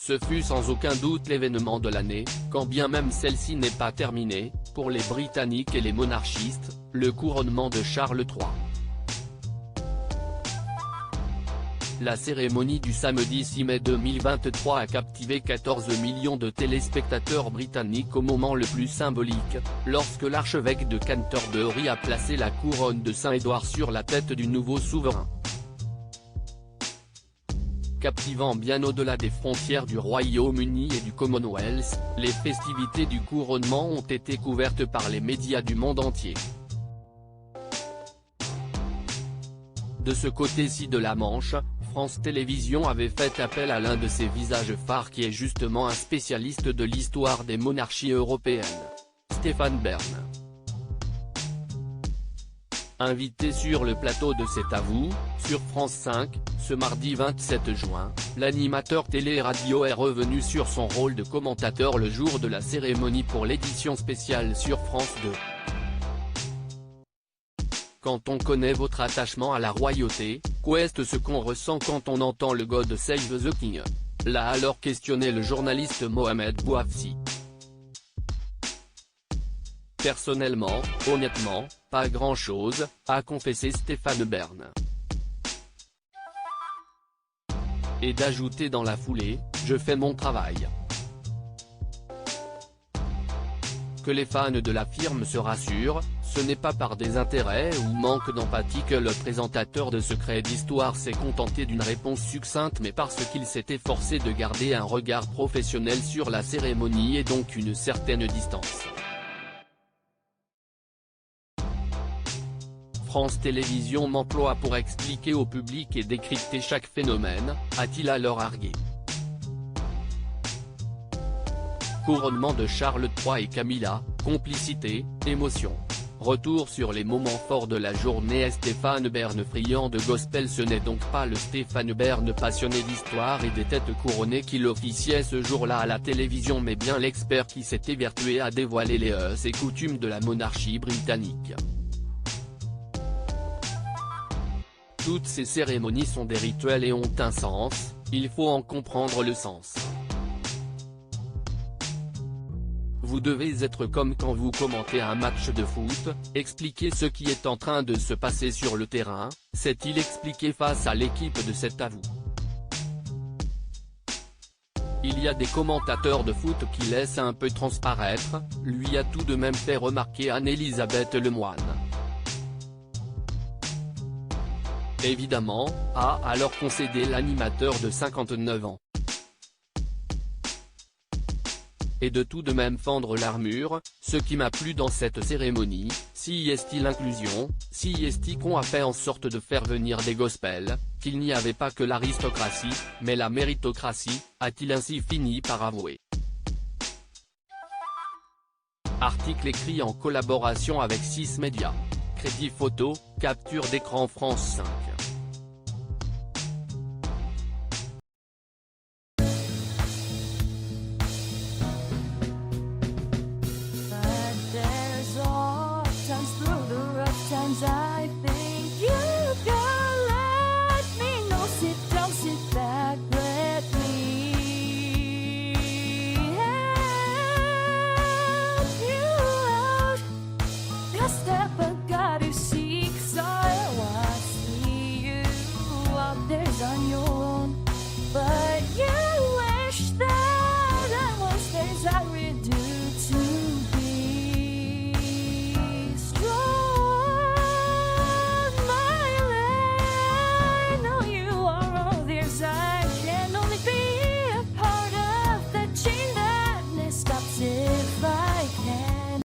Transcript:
Ce fut sans aucun doute l'événement de l'année, quand bien même celle-ci n'est pas terminée, pour les Britanniques et les monarchistes, le couronnement de Charles III. La cérémonie du samedi 6 mai 2023 a captivé 14 millions de téléspectateurs britanniques au moment le plus symbolique, lorsque l'archevêque de Canterbury a placé la couronne de Saint-Édouard sur la tête du nouveau souverain. Captivant bien au-delà des frontières du Royaume-Uni et du Commonwealth, les festivités du couronnement ont été couvertes par les médias du monde entier. De ce côté-ci de la Manche, France Télévisions avait fait appel à l'un de ses visages phares qui est justement un spécialiste de l'histoire des monarchies européennes, Stéphane Bern. Invité sur le plateau de C'est à vous, sur France 5, ce mardi 27 juin, l'animateur télé-radio est revenu sur son rôle de commentateur le jour de la cérémonie pour l'édition spéciale sur France 2. Quand on connaît votre attachement à la royauté, qu'est-ce ce qu'on ressent quand on entend le God Save the King? L'a alors questionné le journaliste Mohamed Bouafsi. Personnellement, honnêtement, pas grand-chose, a confessé Stéphane Bern. Et d'ajouter dans la foulée, je fais mon travail. Que les fans de la firme se rassurent, ce n'est pas par désintérêt ou manque d'empathie que le présentateur de Secrets d'Histoire s'est contenté d'une réponse succincte mais parce qu'il s'est efforcé de garder un regard professionnel sur la cérémonie et donc une certaine distance. France Télévisions m'emploie pour expliquer au public et décrypter chaque phénomène, a-t-il alors argué. Couronnement de Charles III et Camilla, complicité, émotion. Retour sur les moments forts de la journée. Stéphane Bern friand de gospel. Ce n'est donc pas le Stéphane Bern passionné d'histoire et des têtes couronnées qui l'officiait ce jour-là à la télévision mais bien l'expert qui s'est évertué à dévoiler les us et coutumes de la monarchie britannique. Toutes ces cérémonies sont des rituels et ont un sens, il faut en comprendre le sens. Vous devez être comme quand vous commentez un match de foot, expliquer ce qui est en train de se passer sur le terrain, s'est-il expliqué face à l'équipe de C'est à vous. Il y a des commentateurs de foot qui laissent un peu transparaître, lui a tout de même fait remarquer Anne-Elisabeth Lemoine. Évidemment, a alors concédé l'animateur de 59 ans. Et de tout de même fendre l'armure, ce qui m'a plu dans cette cérémonie, si est-il l'inclusion, si est-il qu'on a fait en sorte de faire venir des gospels, qu'il n'y avait pas que l'aristocratie, mais la méritocratie, a-t-il ainsi fini par avouer. Article écrit en collaboration avec 6 médias. Crédit photo, capture d'écran France 5. But there's all times through the rough times I think